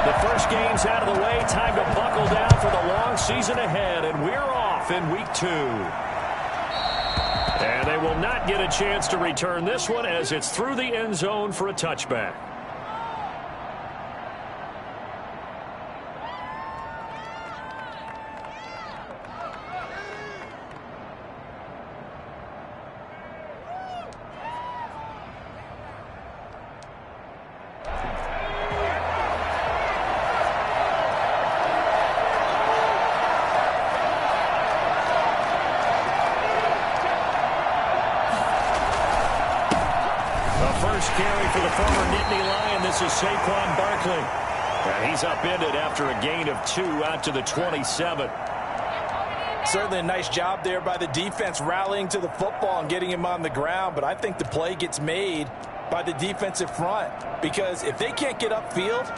The first game's out of the way. Time to buckle down for the long season ahead, and we're off in week 2. And they will not get a chance to return this one as it's through the end zone for a touchback. Carry for the former Nittany Lion. This is Saquon Barkley. And he's upended after a gain of 2 out to the 27. Certainly a nice job there by the defense rallying to the football and getting him on the ground. But I think the play gets made by the defensive front. Because if they can't get upfield,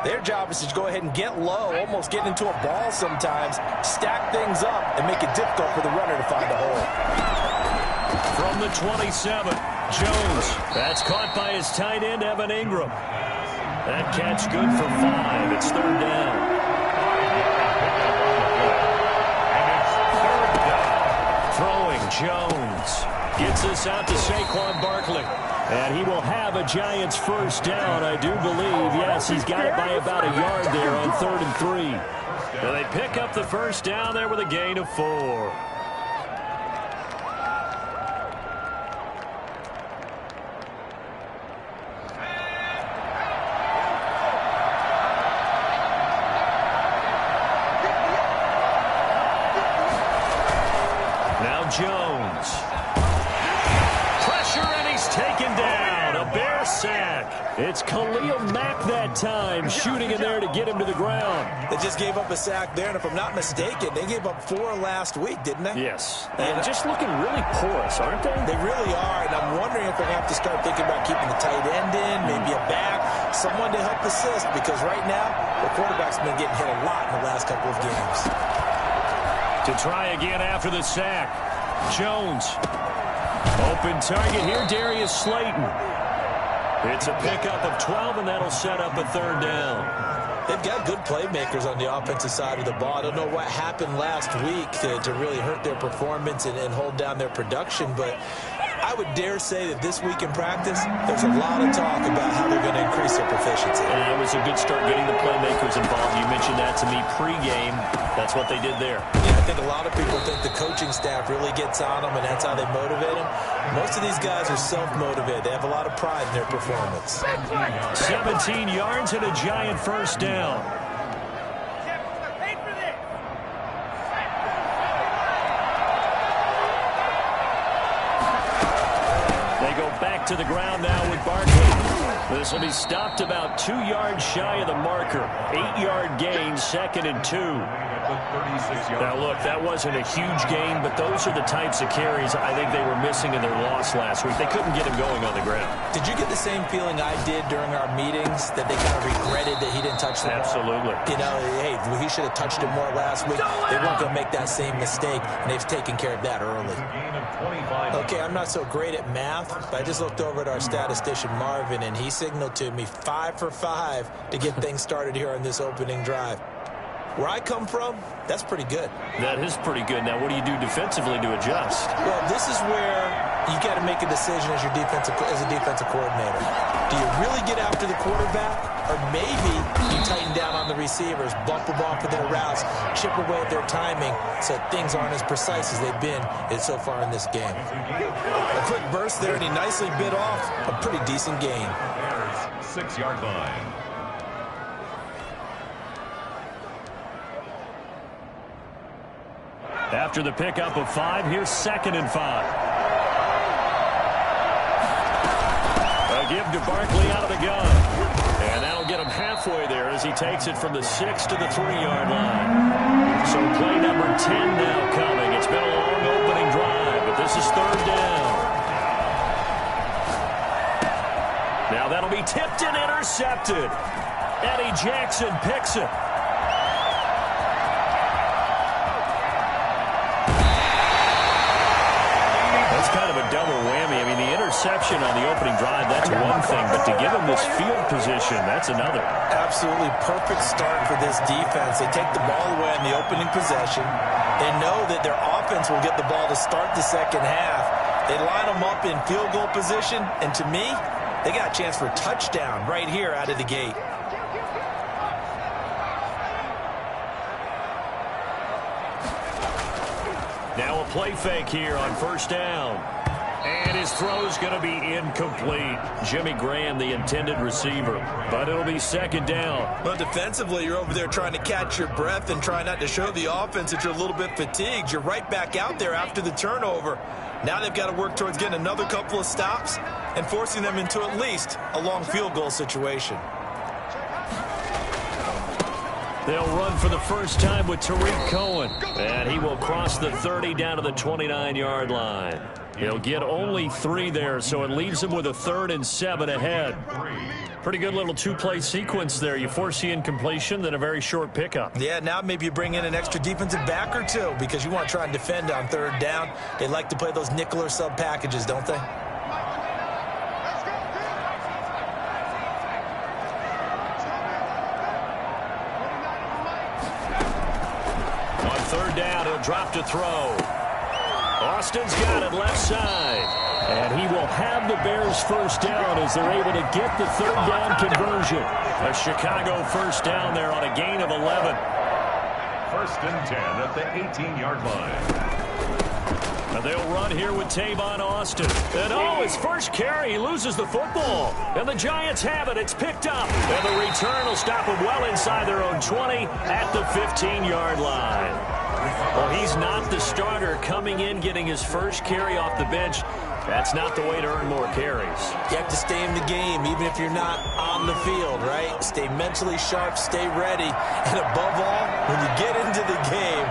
their job is to go ahead and get low, almost get into a ball sometimes, stack things up, and make it difficult for the runner to find a hole. From the 27. Jones. That's caught by his tight end, Evan Ingram. That catch good for 5. It's 3rd down. Throwing, Jones. Gets this out to Saquon Barkley. And he will have a Giants first down, I do believe. Yes, he's got it by about a yard there on 3rd and 3. And they pick up the first down there with a gain of 4. Jones. Pressure, and he's taken down. A Bear sack. It's Khalil Mack that time, shooting in there to get him to the ground. They just gave up a sack there, and if I'm not mistaken, they gave up 4 last week, didn't they? Yes. And just looking really porous, aren't they? They really are, and I'm wondering if they're going to have to start thinking about keeping the tight end in, maybe a back, someone to help assist, because right now, the quarterback's been getting hit a lot in the last couple of games. To try again after the sack. Jones. Open target here, Darius Slayton. It's a pickup of 12, and that'll set up a 3rd down. They've got good playmakers on the offensive side of the ball. I don't know what happened last week to really hurt their performance and hold down their production, but I would dare say that this week in practice, there's a lot of talk about how they're going to increase their proficiency. And it was a good start getting the playmakers involved. You mentioned that to me pregame. That's what they did there. Yeah, I think a lot of people think the coaching staff really gets on them, and that's how they motivate them. Most of these guys are self-motivated. They have a lot of pride in their performance. 17 yards and a Giant first down. Back to the ground now with Barkley. This will be stopped about 2 yards shy of the marker. 8-yard gain, 2nd and 2. Now, look, that wasn't a huge gain, but those are the types of carries I think they were missing in their loss last week. They couldn't get him going on the ground. Did you get the same feeling I did during our meetings, that they kind of regretted that he didn't touch the ball? Absolutely. You know, hey, he should have touched it more last week. They weren't going to make that same mistake, and they've taken care of that early. Okay, I'm not so great at math, but I just looked over at our statistician, Marvin, and he signaled to me 5 for 5 to get things started here on this opening drive. Where I come from, that's pretty good. That is pretty good. Now, what do you do defensively to adjust? Well, this is where you got to make a decision as a defensive coordinator. Do you really get after the quarterback, or maybe you tighten down on the receivers, bump them off with their routes, chip away at their timing, so things aren't as precise as they've been so far in this game. A quick burst there, and he nicely bit off a pretty decent gain. 6-yard line. After the pickup of 5, here's 2nd and 5. A give to Barkley out of the gun. And that'll get him halfway there as he takes it from the 6 to the 3-yard line. So play number 10 now coming. It's been a long opening drive, but this is 3rd down. Now that'll be tipped and intercepted. Eddie Jackson picks it. Kind of a double whammy. I mean, the interception on the opening drive, that's one thing. But to give them this field position, that's another. Absolutely perfect start for this defense. They take the ball away in the opening possession. They know that their offense will get the ball to start the second half. They line them up in field goal position, and to me, they got a chance for a touchdown right here out of the gate. Now a play fake here on first down. And his throw's going to be incomplete. Jimmy Graham, the intended receiver. But it'll be second down. Well, defensively, you're over there trying to catch your breath and try not to show the offense that you're a little bit fatigued. You're right back out there after the turnover. Now they've got to work towards getting another couple of stops and forcing them into at least a long field goal situation. They'll run for the first time with Tariq Cohen. And he will cross the 30 down to the 29-yard line. He'll get only 3 there, so it leaves him with a 3rd and 7 ahead. Pretty good little two-play sequence there. You force the incompletion, then a very short pickup. Yeah, now maybe you bring in an extra defensive back or two because you want to try and defend on 3rd down. They like to play those nickel or sub packages, don't they? On 3rd down, he'll drop to throw. Austin's got it left side. And he will have the Bears first down as they're able to get the 3rd down conversion. A Chicago first down there on a gain of 11. 1st and 10 at the 18-yard line. And they'll run here with Tavon Austin. And his first carry, he loses the football. And the Giants have it. It's picked up. And the return will stop him well inside their own 20 at the 15-yard line. Well, he's not the starter coming in, getting his first carry off the bench. That's not the way to earn more carries. You have to stay in the game, even if you're not on the field, right? Stay mentally sharp, stay ready. And above all, when you get into the game,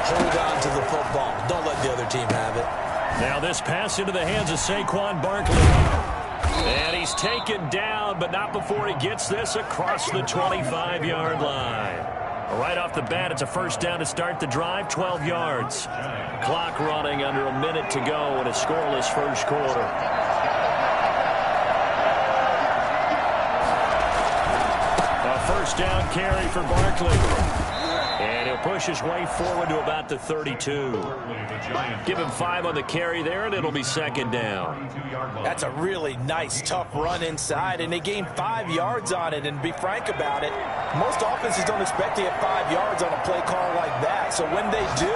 hold on to the football. Don't let the other team have it. Now this pass into the hands of Saquon Barkley. And he's taken down, but not before he gets this across the 25-yard line. Right off the bat, it's a first down to start the drive, 12 yards. Clock running under a minute to go in a scoreless first quarter. A first down carry for Barkley. And he'll push his way forward to about the 32. Give him 5 on the carry there, and it'll be second down. That's a really nice, tough run inside, and they gained 5 yards on it. And to be frank about it, most offenses don't expect to get 5 yards on a play call like that. So when they do,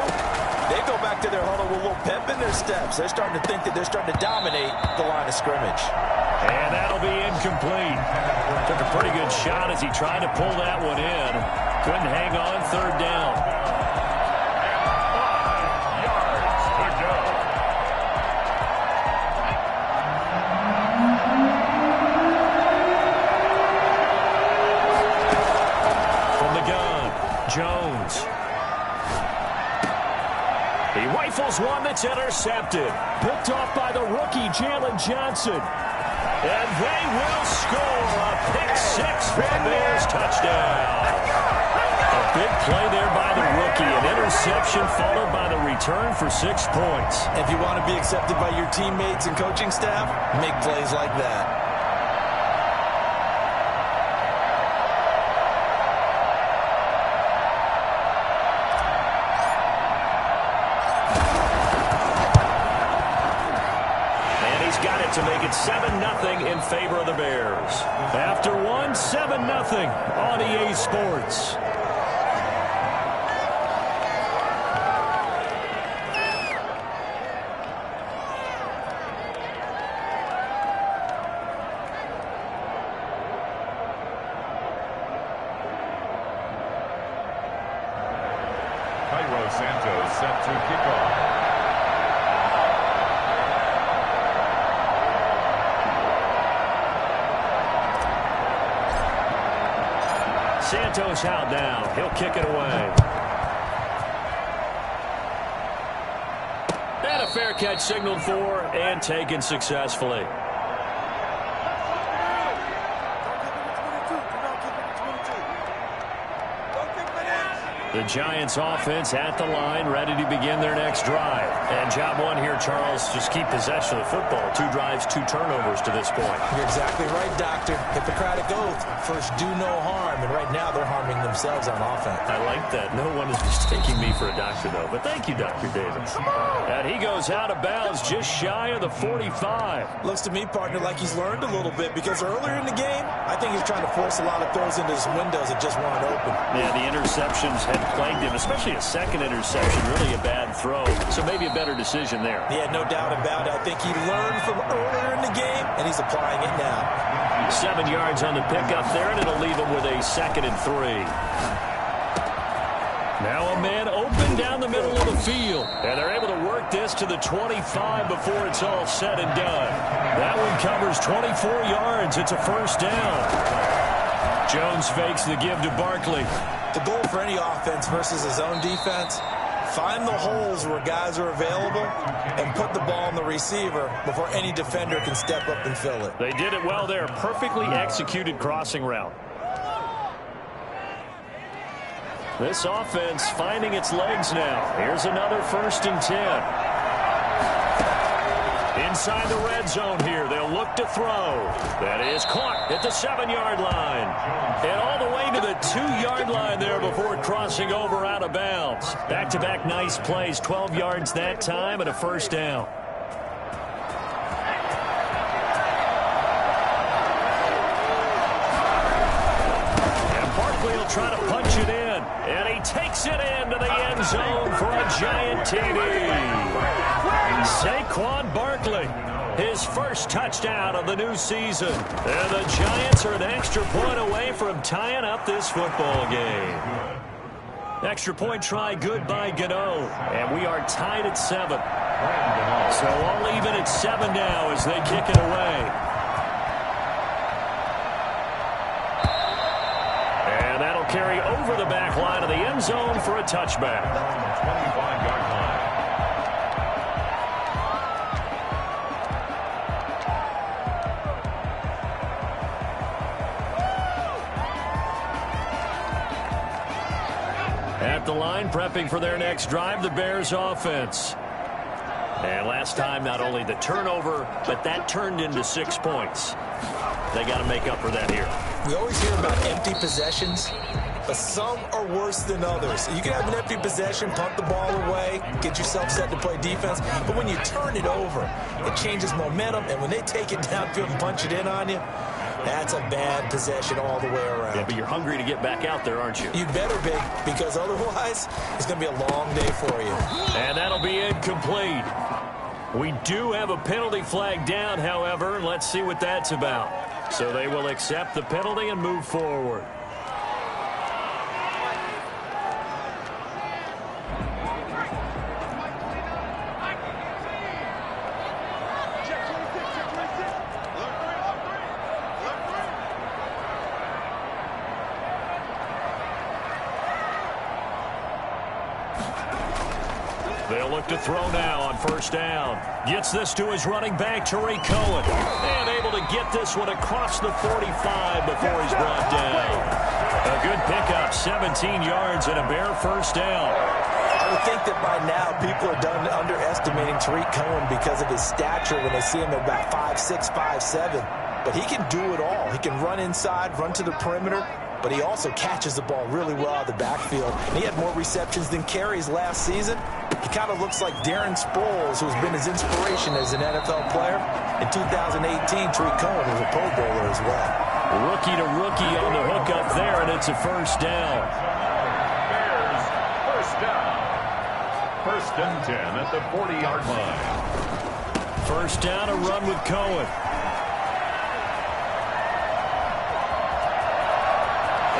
they go back to their huddle with a little pep in their steps. They're starting to think that they're starting to dominate the line of scrimmage. And that'll be incomplete. Took a pretty good shot as he tried to pull that one in. Couldn't hang on, 3rd down. 5 yards to go. From the gun, Jones. He rifles one that's intercepted. Picked off by the rookie, Jalen Johnson. And they will score a pick 6 for the Bears touchdown. A big play there by the rookie. An interception followed by the return for 6 points. If you want to be accepted by your teammates and coaching staff, make plays like that. To make it 7-0 in favor of the Bears. After one, 7-0 on EA Sports. Cairo Santos set to kick off. Santos out now. He'll kick it away. And a fair catch signaled for and taken successfully. The Giants offense at the line, ready to begin their next drive. And job one here, Charles, just keep possession of the football. 2 drives, 2 turnovers to this point. You're exactly right, Doctor. Hippocratic oath. First, do no harm. And right now, they're harming themselves on offense. I like that. No one is mistaking me for a doctor, though. But thank you, Dr. Davis. And he goes out of bounds just shy of the 45. Looks to me, partner, like he's learned a little bit. Because earlier in the game, I think he's trying to force a lot of throws into his windows that just weren't open. Yeah, the interceptions had plagued him, especially a second interception, really a bad throw. So maybe a better decision there. Yeah, no doubt about it. I think he learned from earlier in the game, and he's applying it now. 7 yards on the pickup there, and it'll leave him with a 2nd and 3. Now a man open down the middle of the field. And they're able to work this to the 25 before it's all said and done. That one covers 24 yards. It's a first down. Jones fakes the give to Barkley. The goal for any offense versus his own defense, find the holes where guys are available and put the ball in the receiver before any defender can step up and fill it. They did it well there. Perfectly executed crossing route. This offense finding its legs now. Here's another 1st and 10. Inside the red zone here. They'll look to throw. That is caught at the 7-yard line. And all the way to the 2-yard line there before crossing over out of bounds. Back-to-back nice plays. 12 yards that time and a first down. And Barkley will try to punch it in. And he takes it into the end zone for a giant TD. Saquon Barkley, his first touchdown of the new season. And the Giants are an extra point away from tying up this football game. Extra point try good by Gano. And we are tied at 7. So all even at 7 now as they kick it away. And that'll carry over the back line of the end zone for a touchback. 25-yard line. At the line, prepping for their next drive, the Bears offense. And last time, not only the turnover, but that turned into 6 points. They got to make up for that here. We always hear about empty possessions, but some are worse than others. You can have an empty possession, punt the ball away, get yourself set to play defense, but when you turn it over, it changes momentum, and when they take it downfield and punch it in on you, that's a bad possession all the way around. Yeah, but you're hungry to get back out there, aren't you? You better be, because otherwise, it's going to be a long day for you. And that'll be incomplete. We do have a penalty flag down, however. Let's see what that's about. So they will accept the penalty and move forward. They'll look to throw now on first down. Gets this to his running back, Tariq Cohen. And able to get this one across the 45 before he's brought down. A good pickup, 17 yards and a Bear first down. I would think that by now people are done underestimating Tariq Cohen because of his stature when they see him at about 5'6", 5'7". But he can do it all. He can run inside, run to the perimeter, but he also catches the ball really well out of the backfield. And he had more receptions than carries last season. He kind of looks like Darren Sproles, who's been his inspiration as an NFL player. In 2018, Tariq Cohen was a Pro Bowler as well. Rookie to rookie on the hook up there, and it's a first down. Bears, first down. 1st and 10 at the 40-yard line. First down, a run with Cohen.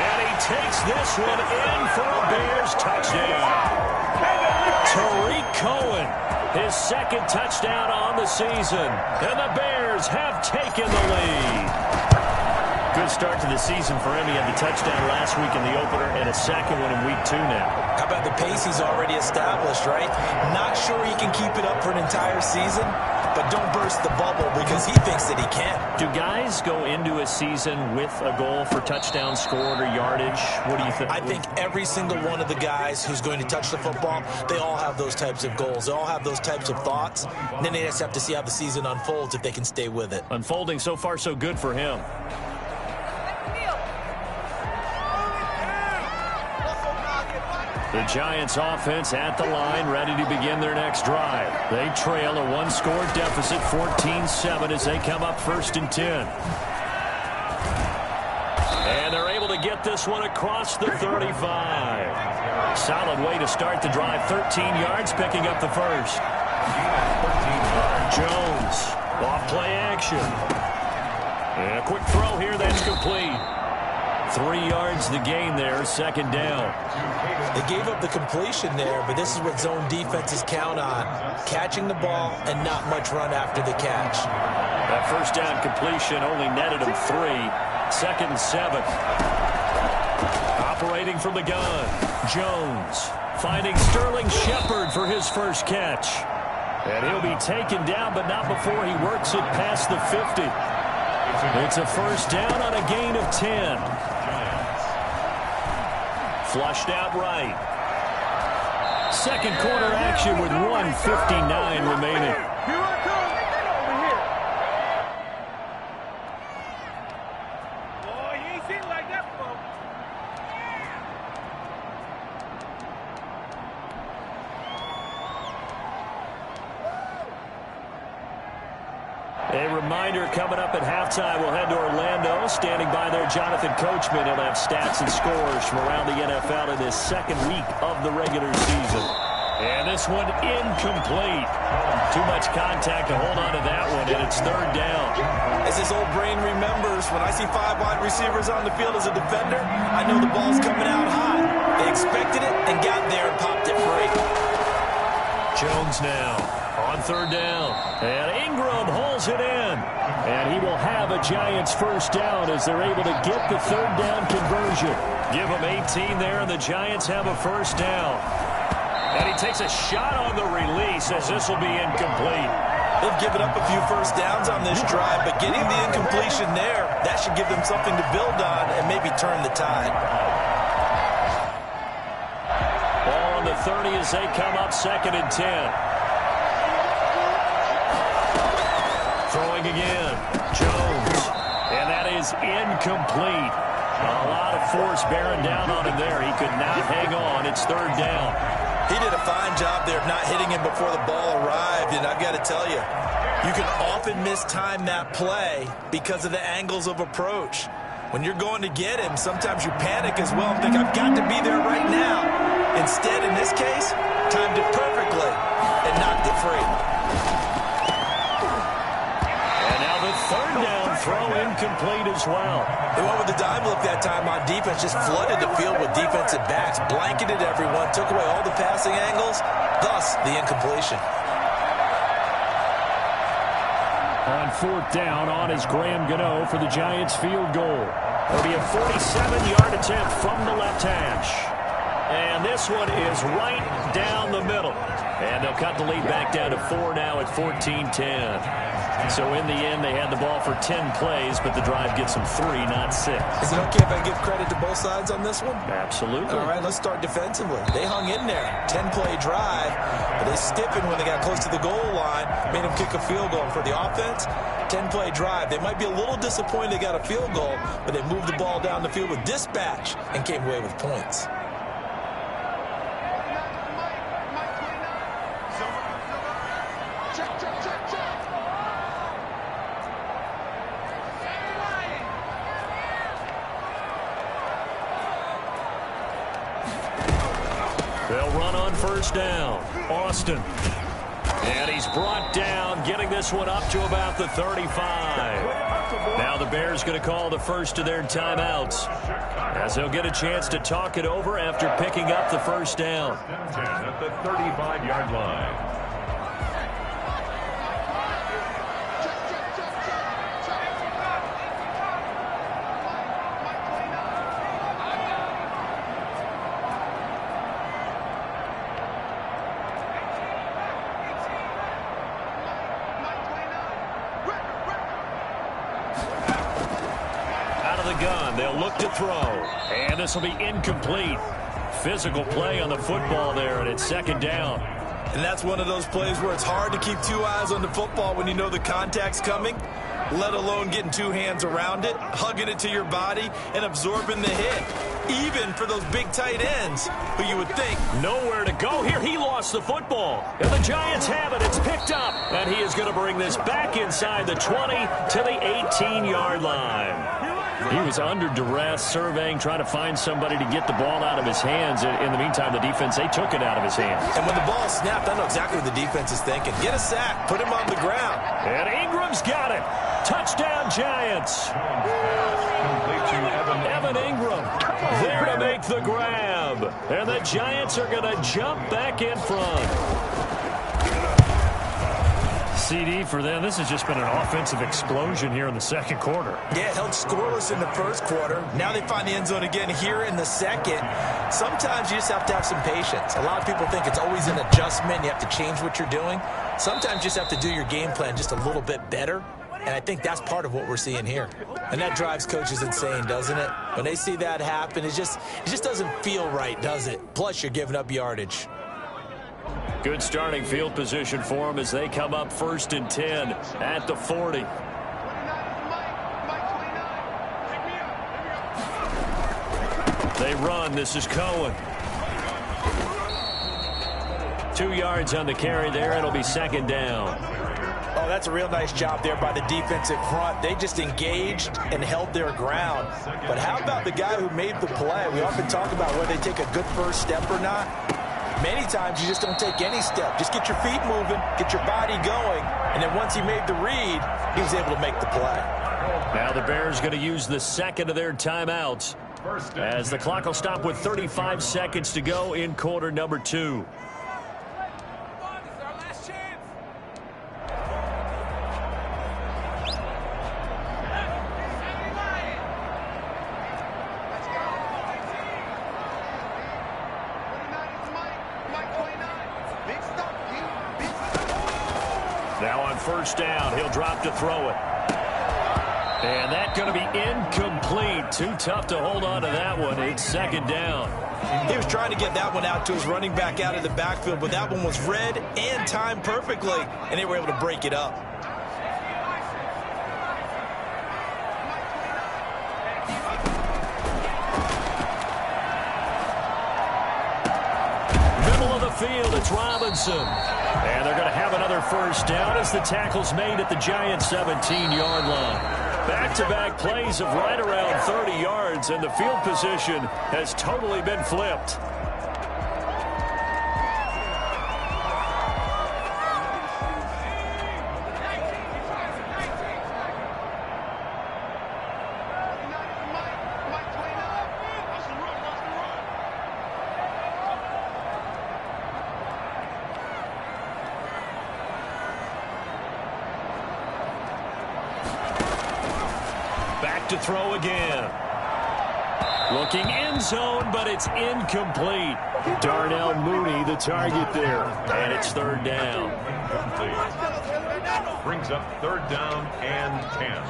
And he takes this one in for a Bears touchdown. Tariq Cohen, his 2nd touchdown on the season. And the Bears have taken the lead. Good start to the season for him. He had the touchdown last week in the opener and a 2nd one in week 2 now. How about the pace he's already established, right? Not sure he can keep it up for an entire season, but don't burst the bubble because he thinks that he can. Do guys go into a season with a goal for touchdown scored or yardage? What do you think? I think every single one of the guys who's going to touch the football, they all have those types of goals. They all have those types of thoughts. And then they just have to see how the season unfolds if they can stay with it. Unfolding so far so good for him. The Giants offense at the line, ready to begin their next drive. They trail a one-score deficit, 14-7, as they come up 1st and 10. And they're able to get this one across the 35. Solid way to start the drive, 13 yards, picking up the first. Jones, off play action. And a quick throw here, that's complete. 3 yards the gain there, 2nd down. They gave up the completion there, but this is what zone defenses count on. Catching the ball and not much run after the catch. That first down completion only netted him 3. 2nd and 7. Operating from the gun. Jones finding Sterling Shepard for his first catch. And he'll be taken down, but not before he works it past the 50. It's a first down on a gain of 10. Flushed out right. Second quarter action with 1:59 remaining. A reminder coming up at halftime, we'll head to Orlando. Standing by there, Jonathan Coachman. He'll have stats and scores from around the NFL in this second week of the regular season. And this one incomplete. Too much contact to hold on to that one, and it's 3rd down. As his old brain remembers, when I see 5 wide receivers on the field as a defender, I know the ball's coming out hot. They expected it and got there and popped it free. Jones now on 3rd down. And Ingram holds it in. And he will have a Giants first down as they're able to get the 3rd down conversion. Give them 18 there, and the Giants have a first down. And he takes a shot on the release as this will be incomplete. They've given up a few first downs on this drive, but getting the incompletion there, that should give them something to build on and maybe turn the tide. Ball on the 30 as they come up 2nd and 10. Throwing again, Jones, and that is incomplete. A lot of force bearing down on him there. He could not hang on. It's 3rd down. He did a fine job there of not hitting him before the ball arrived, and I've got to tell you, you can often mistime that play because of the angles of approach. When you're going to get him, sometimes you panic as well and think, I've got to be there right now. Instead, in this case, timed it perfectly and knocked it free. 3rd down throw incomplete as well. They went with the dime look that time on defense, just flooded the field with defensive backs, blanketed everyone, took away all the passing angles, thus the incompletion. On 4th down, on is Graham Gano for the Giants field goal. It'll be a 47-yard attempt from the left hash. And this one is right down the middle. And they'll cut the lead back down to 4 now at 14-10. So in the end, they had the ball for 10 plays, but the drive gets them 3, not 6. Is it okay if I give credit to both sides on this one? Absolutely. All right, let's start defensively. They hung in there. 10-play drive, but they stiffened when they got close to the goal line, made them kick a field goal. For the offense, 10-play drive. They might be a little disappointed they got a field goal, but they moved the ball down the field with dispatch and came away with points. They'll run on first down. Austin. And he's brought down, getting this one up to about the 35. Now the Bears going to call the first of their timeouts, as they'll get a chance to talk it over after picking up the first down. At the 35-yard line. the gun. They'll look to throw. And this will be incomplete. Physical play on the football there, and it's second down. And that's one of those plays where it's hard to keep two eyes on the football when you know the contact's coming, let alone getting two hands around it, hugging it to your body, and absorbing the hit. Even for those big tight ends who you would think. Nowhere to go here. He lost the football. And the Giants have it. It's picked up. And he is going to bring this back inside the 20 to the 18-yard line. He was under duress, surveying, trying to find somebody to get the ball out of his hands. In the meantime, the defense, they took it out of his hands. And when the ball snapped, I know exactly what the defense is thinking. Get a sack. Put him on the ground. And Ingram's got it. Touchdown, Giants. Evan Ingram there to make the grab. And the Giants are going to jump back in front. CD for them. This has just been an offensive explosion here in the second quarter. Yeah, held scoreless in the first quarter. Now they find the end zone again here in the second. Sometimes you just have to have some patience. A lot of people think it's always an adjustment. You have to change what you're doing. Sometimes you just have to do your game plan just a little bit better. And I think that's part of what we're seeing here. And that drives coaches insane, doesn't it? When they see that happen, it just doesn't feel right, does it? Plus, you're giving up yardage. Good starting field position for them as they come up 1st and 10 at the 40. They run. This is Cohen. 2 yards on the carry there. It'll be second down. Oh, that's a real nice job there by the defensive front. They just engaged and held their ground. But how about the guy who made the play? We often talk about whether they take a good first step or not. Many times you just don't take any step. Just get your feet moving, get your body going, and then once he made the read, he was able to make the play. Now the Bears going to use the second of their timeouts as the clock will stop with 35 seconds to go in quarter number 2. Now on first down, he'll drop to throw it. And that's going to be incomplete. Too tough to hold on to that one. It's second down. He was trying to get that one out to his running back out of the backfield, but that one was read and timed perfectly, and they were able to break it up. Middle of the field, it's Robinson. And they're going to have another first down as the tackle's made at the Giants' 17-yard line. Back-to-back plays of right around 30 yards, and the field position has totally been flipped. To throw again. Looking end zone, but it's incomplete. Darnell Mooney, the target there. And it's third down. Brings up third down and 10.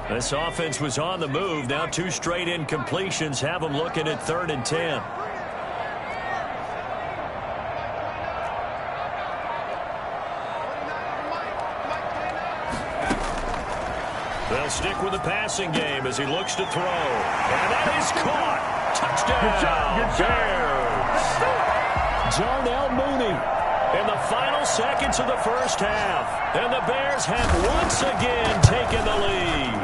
This offense was on the move. Now 2 straight incompletions have them looking at 3rd and 10. They'll stick with the passing game as he looks to throw. And that is caught. Touchdown, Bears. Darnell Mooney in the final seconds of the first half. And the Bears have once again taken the lead.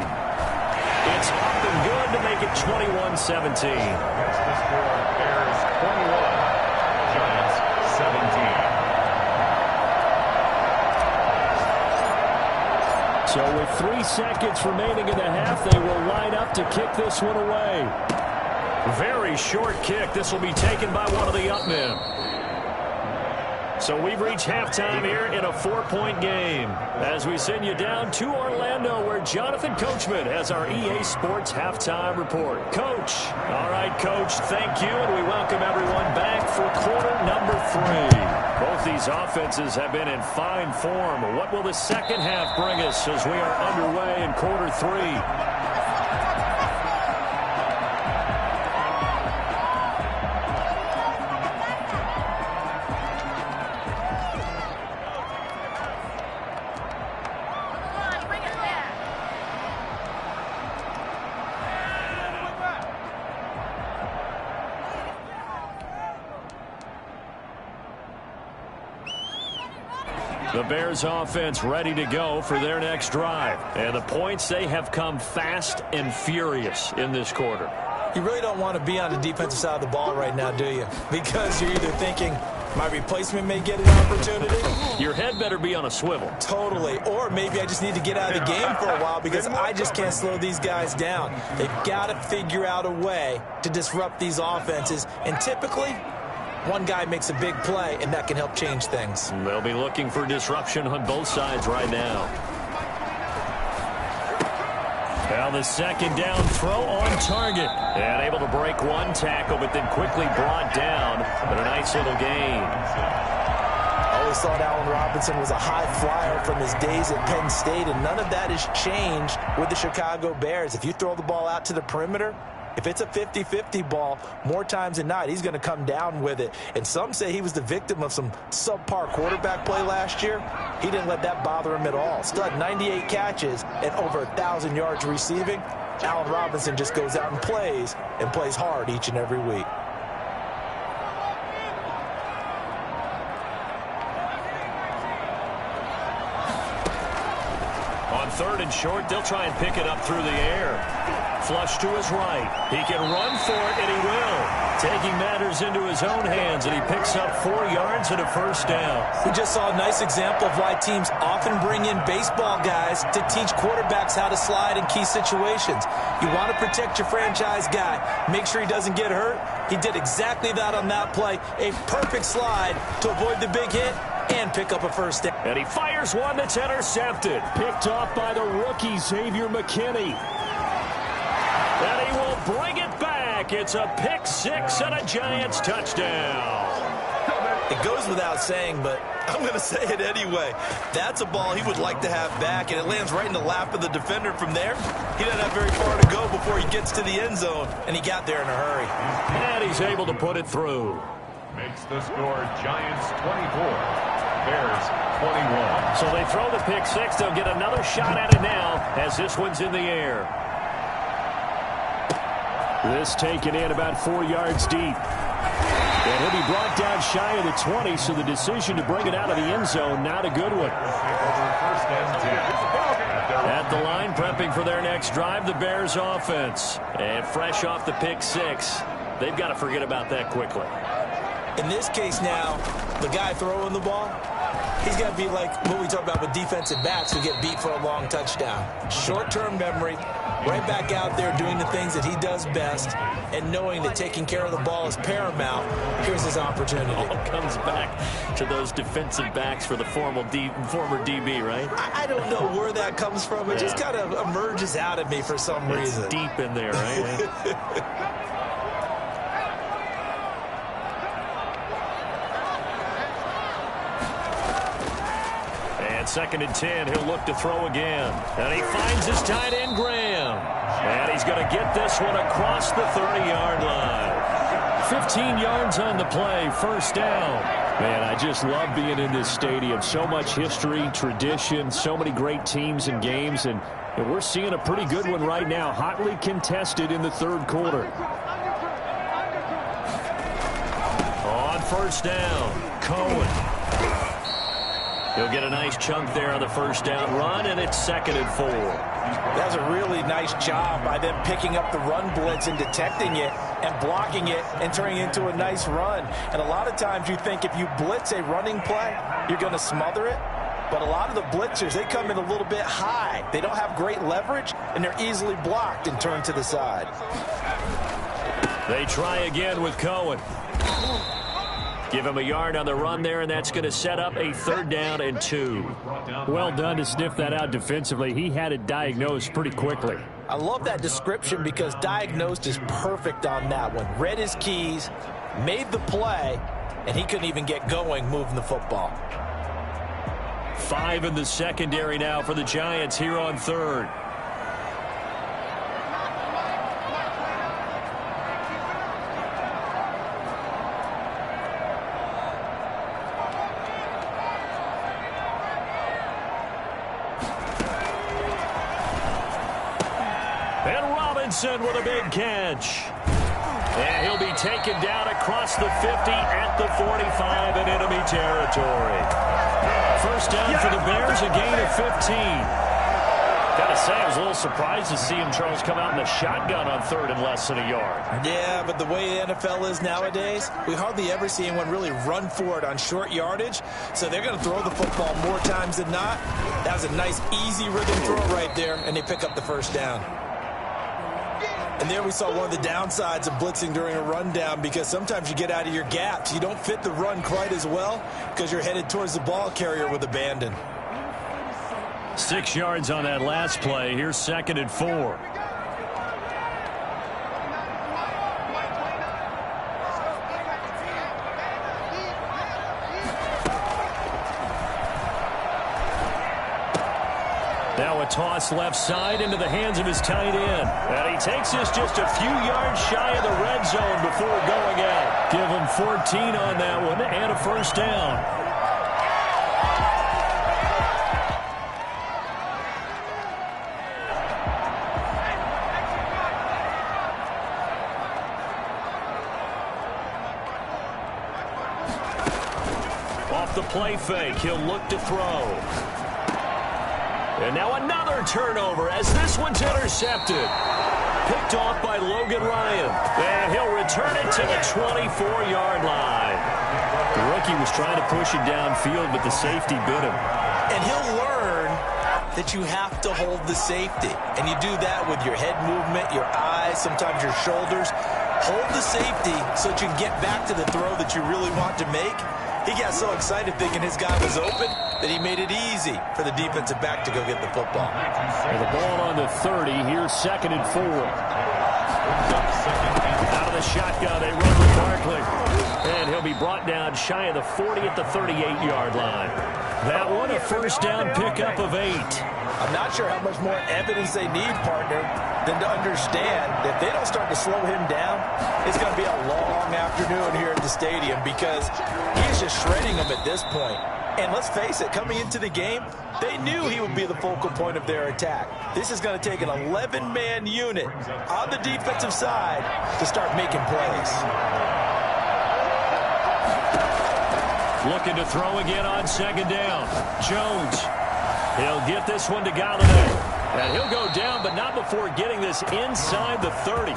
It's up and good to make it 21-17. That's the score. Bears 21, Giants 17. So with 3 seconds remaining in the half, they will line up to kick this one away. Very short kick. This will be taken by one of the up men. So we've reached halftime here in a 4-point game as we send you down to Orlando where Jonathan Coachman has our EA Sports halftime report. Coach. All right, Coach, thank you, and we welcome everyone back for quarter number 3. Both these offenses have been in fine form. What will the second half bring us as we are underway in quarter 3? The Bears offense ready to go for their next drive. And the points, they have come fast and furious in this quarter. You really don't want to be on the defensive side of the ball right now, do you? Because you're either thinking, my replacement may get an opportunity. Your head better be on a swivel. Totally. Or maybe I just need to get out of the game for a while because I just can't slow these guys down. They've got to figure out a way to disrupt these offenses. And typically, one guy makes a big play, and that can help change things. They'll be looking for disruption on both sides right now. Now the second down throw on target. And able to break one tackle, but then quickly brought down. But a nice little gain. I always thought Allen Robinson was a high flyer from his days at Penn State, and none of that has changed with the Chicago Bears. If you throw the ball out to the perimeter, if it's a 50-50 ball, more times than not, he's going to come down with it. And some say he was the victim of some subpar quarterback play last year. He didn't let that bother him at all. Stud 98 catches and over 1,000 yards receiving. Allen Robinson just goes out and plays hard each and every week. On 3rd and short, they'll try and pick it up through the air. Flush to his right. He can run for it, and he will. Taking matters into his own hands, and he picks up 4 yards and a first down. We just saw a nice example of why teams often bring in baseball guys to teach quarterbacks how to slide in key situations. You want to protect your franchise guy. Make sure he doesn't get hurt. He did exactly that on that play. A perfect slide to avoid the big hit and pick up a first down. And he fires one that's intercepted. Picked off by the rookie, Xavier McKinney. And he will bring it back. It's a pick 6 and a Giants touchdown. It goes without saying, but I'm going to say it anyway. That's a ball he would like to have back, and it lands right in the lap of the defender from there. He doesn't have very far to go before he gets to the end zone, and he got there in a hurry. And he's able to put it through. Makes the score Giants 24, Bears 21. So they throw the pick 6. They'll get another shot at it now as this one's in the air. This taken in about 4 yards deep. And he'll be brought down shy of the 20, so the decision to bring it out of the end zone, not a good one. At the line, prepping for their next drive, the Bears offense. And fresh off the pick 6, they've got to forget about that quickly. In this case now, the guy throwing the ball, he's got to be like what we talk about with defensive backs who get beat for a long touchdown. Short-term memory, right back out there doing the things that he does best, and knowing that taking care of the ball is paramount. Here's his opportunity. It all comes back to those defensive backs for the former DB, right? I don't know where that comes from. It just kind of emerges out of me for some reason. It's deep in there, right? Second and 10, he'll look to throw again. And he finds his tight end, Graham. And he's going to get this one across the 30-yard line. 15 yards on the play, first down. Man, I just love being in this stadium. So much history, tradition, so many great teams and games. And we're seeing a pretty good one right now, hotly contested in the third quarter. On first down, Cohen. He'll get a nice chunk there on the first down run, and it's 2nd and 4. That was a really nice job by them picking up the run blitz and detecting it and blocking it and turning it into a nice run. And a lot of times you think if you blitz a running play, you're going to smother it. But a lot of the blitzers, they come in a little bit high. They don't have great leverage, and they're easily blocked and turned to the side. They try again with Cohen. Give him a yard on the run there, and that's going to set up a 3rd down and 2. Well done to sniff that out defensively. He had it diagnosed pretty quickly. I love that description because diagnosed is perfect on that one. Read his keys, made the play, and he couldn't even get going moving the football. 5 in the secondary now for the Giants here on 3rd. With a big catch. And he'll be taken down across the 50 at the 45 in enemy territory. 1st down for the Bears, a gain of 15. Gotta say, I was a little surprised to see him, Charles, come out in the shotgun on 3rd and less than a yard. Yeah, but the way the NFL is nowadays, we hardly ever see anyone really run for it on short yardage. So they're going to throw the football more times than not. That was a nice, easy rhythm throw right there, and they pick up the 1st down. And there we saw one of the downsides of blitzing during a rundown, because sometimes you get out of your gaps. You don't fit the run quite as well because you're headed towards the ball carrier with abandon. 6 yards on that last play. Here's 2nd and 4. Now a toss left side into the hands of his tight end. And he takes this just a few yards shy of the red zone before going out. Give him 14 on that one and a 1st down. Off the play fake, he'll look to throw. And now another turnover as this one's intercepted. Picked off by Logan Ryan. And he'll return it to the 24-yard line. The rookie was trying to push it downfield, but the safety bit him. And he'll learn that you have to hold the safety. And you do that with your head movement, your eyes, sometimes your shoulders. Hold the safety so that you can get back to the throw that you really want to make. He got so excited thinking his guy was open that he made it easy for the defensive back to go get the football. And the ball on the 30. Here's 2nd and 4. Out of the shotgun, they run with Barkley. And he'll be brought down shy of the 40 at the 38-yard line. That one a 1st down pickup of 8. I'm not sure how much more evidence they need, partner, than to understand that if they don't start to slow him down, it's going to be a long afternoon here at the stadium, because he's just shredding them at this point. And let's face it, coming into the game, they knew he would be the focal point of their attack. This is going to take an 11-man unit on the defensive side to start making plays. Looking to throw again on 2nd down. Jones. He'll get this one to Galladay. And he'll go down, but not before getting this inside the 30.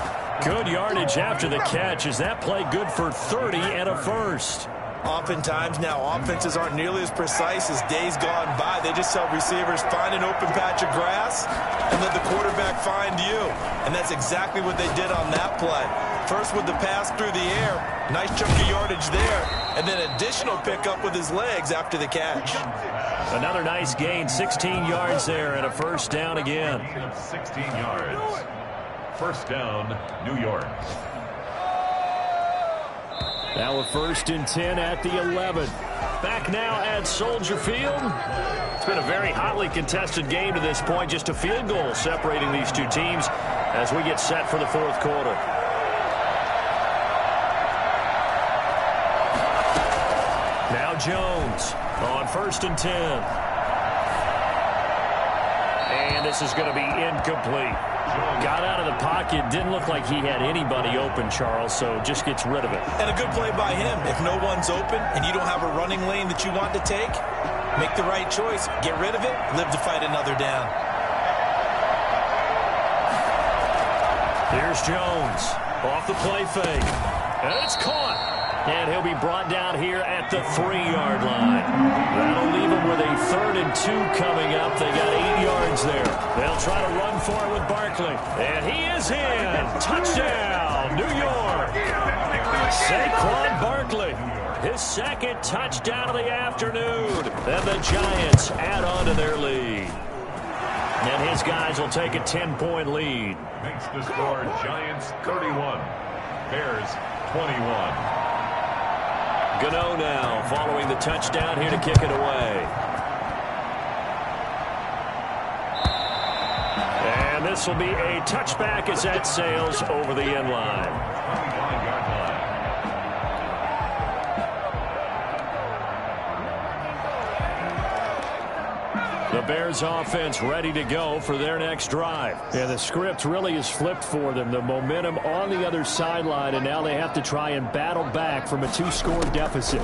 Good yardage after the catch. Is that play good for 30 and a 1st? Oftentimes now, offenses aren't nearly as precise as days gone by. They just tell receivers, find an open patch of grass and let the quarterback find you. And that's exactly what they did on that play. First with the pass through the air, nice chunk of yardage there, and then additional pickup with his legs after the catch. Another nice gain, 16 yards there, and a 1st down again. 16 yards. 1st down, New York. Now a 1st and 10 at the 11. Back now at Soldier Field. It's been a very hotly contested game to this point. Just a field goal separating these two teams as we get set for the 4th quarter. Now Jones on 1st and 10. And this is going to be incomplete. Got out of the pocket. Didn't look like he had anybody open, Charles, so just gets rid of it. And a good play by him. If no one's open and you don't have a running lane that you want to take, make the right choice. Get rid of it. Live to fight another down. Here's Jones off the play fake. And it's caught. And he'll be brought down here at the 3-yard line. That'll leave him with a 3rd and 2 coming up. They got 8 yards there. They'll try to run for it with Barkley. And he is in. Touchdown, New York. Saquon Barkley. his second touchdown of the afternoon. And the Giants add on to their lead. And his guys will take a 10-point lead. Makes the score Giants 31, Bears 21. Gano now following the touchdown here to kick it away. And this will be a touchback as that sails over the end line. 25-yard line. The Bears offense ready to go for their next drive. Yeah, the script really is flipped for them. The momentum on the other sideline, and now they have to try and battle back from a 2-score deficit.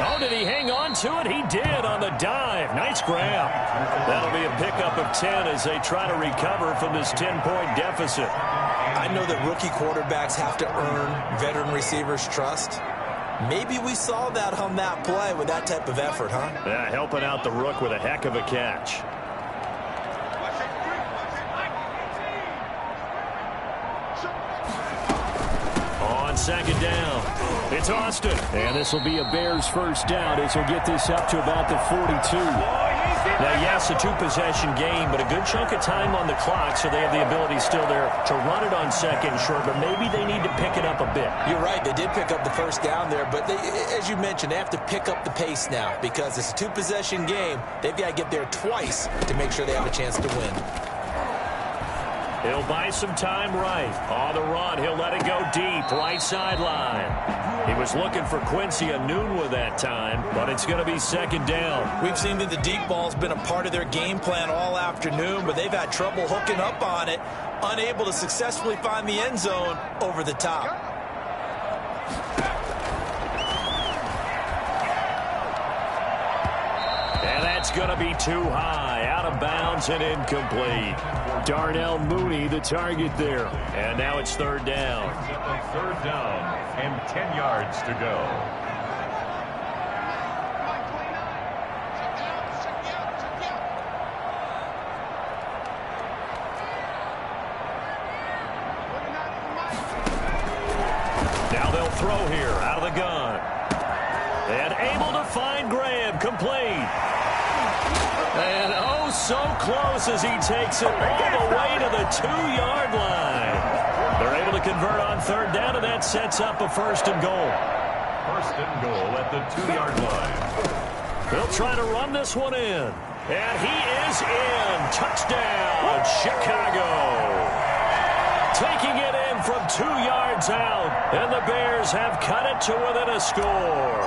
Oh, did he hang on to it? He did on the dive. Nice grab. That'll be a pickup of 10 as they try to recover from this 10-point deficit. I know that rookie quarterbacks have to earn veteran receivers' trust. Maybe we saw that on that play with that type of effort, huh? Yeah, helping out the rook with a heck of a catch. On second down, it's Austin. And this will be a Bears first down as he'll get this up to about the 42. Now, yes, a 2-possession game, but a good chunk of time on the clock, so they have the ability still there to run it on second and short, but maybe they need to pick it up a bit. You're right. They did pick up the first down there, but they, as you mentioned, they have to pick up the pace now because it's a 2-possession game. They've got to get there twice to make sure they have a chance to win. He'll buy some time right. On the run, he'll let it go deep, right sideline. He was looking for Quincy Enunwa that time, but it's going to be second down. We've seen that the deep ball's been a part of their game plan all afternoon, but they've had trouble hooking up on it, unable to successfully find the end zone over the top. And that's going to be too high, out of bounds and incomplete. Darnell Mooney, the target there. And now it's third down. Third down and 10 yards to go. Now they'll throw here out of the gun. And able to find Graham, complete. And oh, so close as he takes it all the way to the 2-yard line. They're able to convert on third down, and that sets up a first and goal. First and goal at the 2-yard line. They'll try to run this one in. And he is in. Touchdown, Chicago. Taking it in from 2 yards out, and the Bears have cut it to within a score.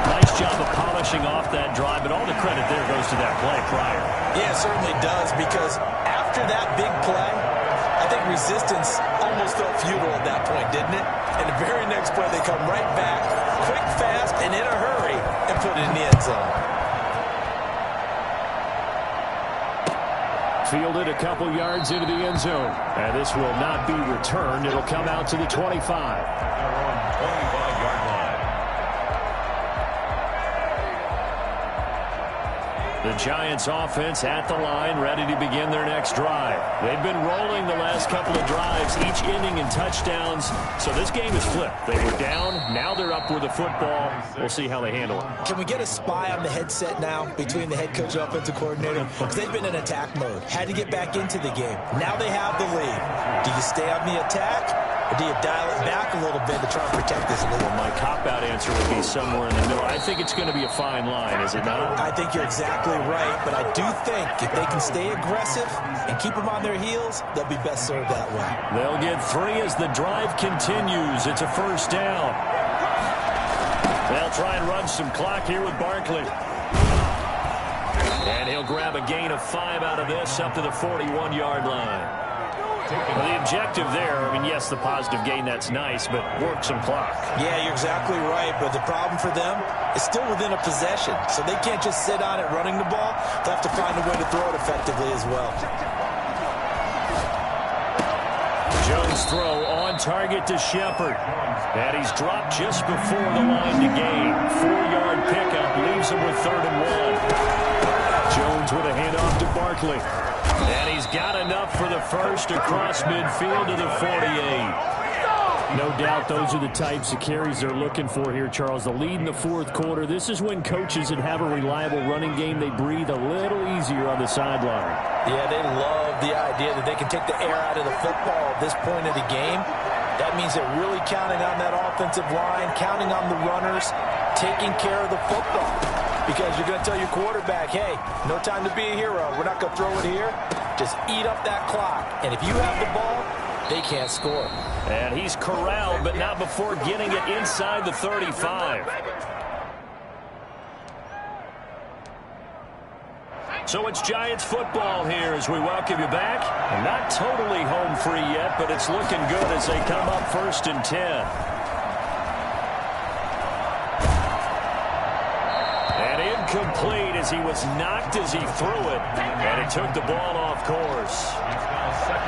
Nice job of polishing off that drive, but all the credit there goes to that play prior. Yeah, it certainly does, because after that big play, I think resistance almost felt futile at that point, didn't it? And the very next play, they come right back, quick, fast, and in a hurry, and put it in the end zone. Fielded a couple yards into the end zone. And this will not be returned. It'll come out to the 25. They're on 25-yard line. The Giants offense at the line, ready to begin their next drive. They've been rolling the last couple of drives, each inning in touchdowns. So this game is flipped. They were down, now they're up with the football. We'll see how they handle it. Can we get a spy on the headset now between the head coach and offensive coordinator? Because they've been in attack mode. Had to get back into the game. Now they have the lead. Do you stay on the attack, or do you dial it back a little bit to try and protect this lead? My cop-out answer would be somewhere in the middle. I think it's going to be a fine line, is it not? I think you're exactly right, but I do think if they can stay aggressive and keep them on their heels, they'll be best served that way. They'll get 3 as the drive continues. It's a first down. They'll try and run some clock here with Barkley. And he'll grab a gain of 5 out of this up to the 41-yard line. Well, the objective there, I mean, yes, the positive gain, that's nice, but work some clock. Yeah, you're exactly right, but the problem for them is still within a possession, so they can't just sit on it running the ball. They'll have to find a way to throw it effectively as well. Jones' throw on target to Shepard. And he's dropped just before the line to gain. 4-yard pickup leaves him with 3rd and 1. Jones with a handoff to Barkley. And he's got enough for the first across midfield to the 48. No doubt those are the types of carries they're looking for here, Charles. The lead in the fourth quarter. This is when coaches that have a reliable running game, they breathe a little easier on the sideline. Yeah, they love the idea that they can take the air out of the football at this point of the game. That means they're really counting on that offensive line, counting on the runners, taking care of the football. Because you're going to tell your quarterback, hey, no time to be a hero. We're not going to throw it here. Just eat up that clock. And if you have the ball, they can't score. And he's corralled, but not before getting it inside the 35. So it's Giants football here as we welcome you back. Not totally home free yet, but it's looking good as they come up 1st and 10. And incomplete as he was knocked as he threw it. And he took the ball off course.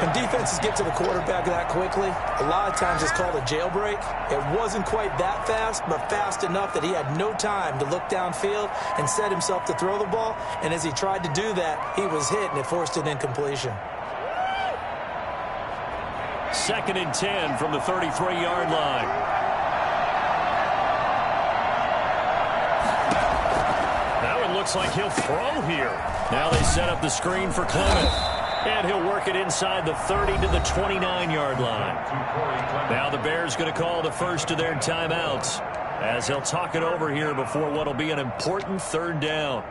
When defenses get to the quarterback that quickly, a lot of times it's called a jailbreak. It wasn't quite that fast, but fast enough that he had no time to look downfield and set himself to throw the ball. And as he tried to do that, he was hit, and it forced an incompletion. 2nd and 10 from the 33-yard line. Now it looks like he'll throw here. Now they set up the screen for Clement. And he'll work it inside the 30 to the 29-yard line. Now the Bears going to call the first of their timeouts as they'll talk it over here before what will be an important 3rd down.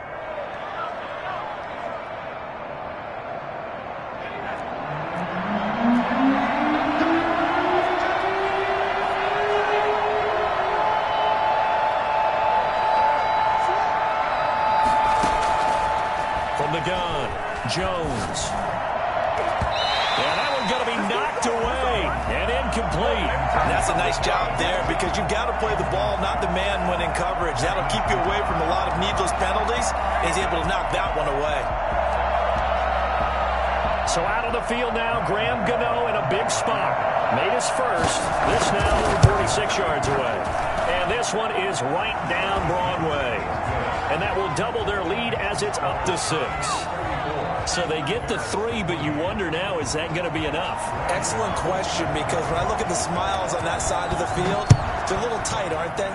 From the gun, Jones. And that one's going to be knocked away and incomplete. And that's a nice job there because you've got to play the ball, not the man when in coverage. That'll keep you away from a lot of needless penalties. And he's able to knock that one away. So out on the field now, Graham Gano in a big spot. Made his first. This now 46 yards away. And this one is right down Broadway. And that will double their lead as it's up to 6. So they get the 3, but you wonder now, is that going to be enough? Excellent question, because when I look at the smiles on that side of the field, they're a little tight, aren't they?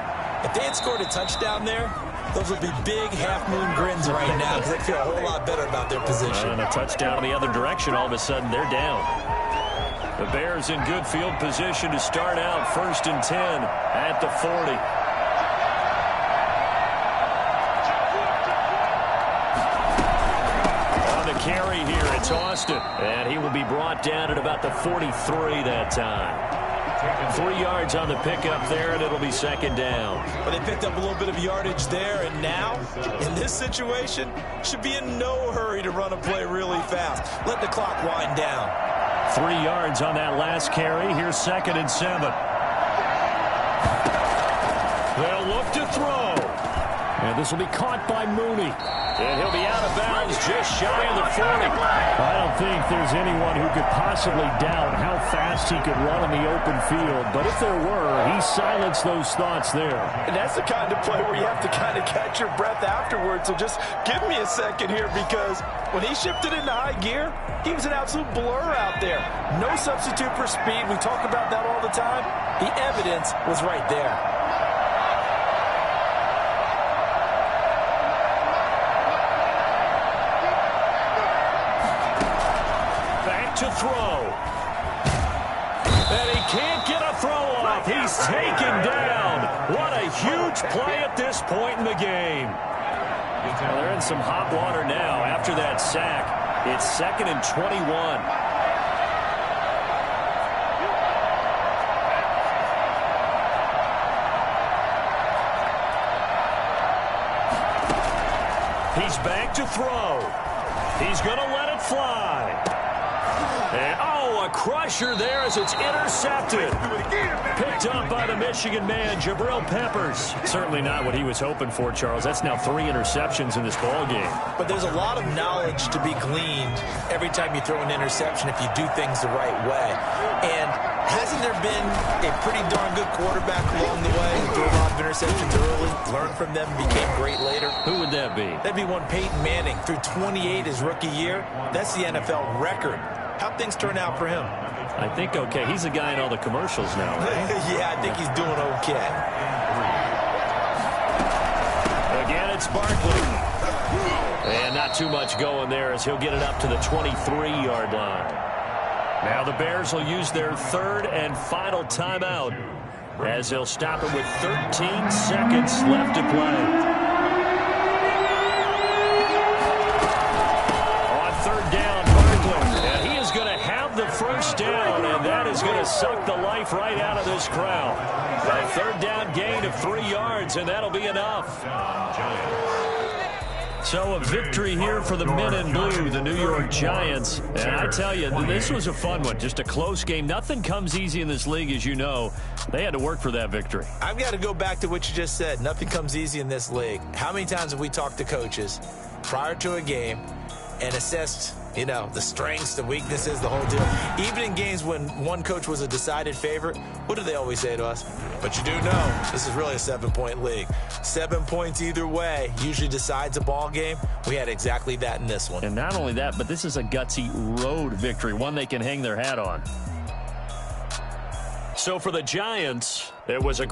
If they had scored a touchdown there, those would be big half-moon grins right now because they feel a whole lot better about their position. And a touchdown in the other direction, all of a sudden they're down. The Bears in good field position to start out 1st and 10 at the 40. Carry here, it's Austin, and he will be brought down at about the 43 that time. 3 yards on the pickup there, and it'll be 2nd down. But they picked up a little bit of yardage there, and now, in this situation, should be in no hurry to run a play really fast. Let the clock wind down. 3 yards on that last carry. Here's 2nd and 7. They'll look to throw. And this will be caught by Mooney. And he'll be out of bounds just shy of the 40. I don't think there's anyone who could possibly doubt how fast he could run on the open field. But if there were, he silenced those thoughts there. And that's the kind of play where you have to kind of catch your breath afterwards. So just give me a second here, because when he shifted into high gear, he was an absolute blur out there. No substitute for speed. We talk about that all the time. The evidence was right there. To throw. And he can't get a throw off. He's taken down. What a huge play at this point in the game. Well, they're in some hot water now after that sack. It's 2nd and 21. He's back to throw. He's going to let it fly. And, oh, Oh, a crusher there as it's intercepted. Picked up by the Michigan man, Jabril Peppers. Certainly not what he was hoping for, Charles. That's now 3 interceptions in this ball game. But there's a lot of knowledge to be gleaned every time you throw an interception if you do things the right way. And hasn't there been a pretty darn good quarterback along the way who threw a lot of interceptions early, learned from them, and became great later? Who would that be? That'd be one Peyton Manning. Threw 28 his rookie year. That's the NFL record. How'd things turn out for him? I think okay. He's the guy in all the commercials now, right? Yeah, I think he's doing okay. Again, it's Barkley. And not too much going there as he'll get it up to the 23-yard line. Now the Bears will use their 3rd and final timeout as they'll stop it with 13 seconds left to play. First down, and that is going to suck the life right out of this crowd. A 3rd down gain of 3 yards, and that'll be enough. So a victory here for the men in blue, the New York Giants. And I tell you, this was a fun one, just a close game. Nothing comes easy in this league, as you know. They had to work for that victory. I've got to go back to what you just said. Nothing comes easy in this league. How many times have we talked to coaches prior to a game and assessed, you know, the strengths, the weaknesses, the whole deal? Even in games when one coach was a decided favorite, what do they always say to us? But you do know this is really a 7-point league. 7 points either way usually decides a ball game. We had exactly that in this one. And not only that, but this is a gutsy road victory, one they can hang their hat on. So for the Giants, it was a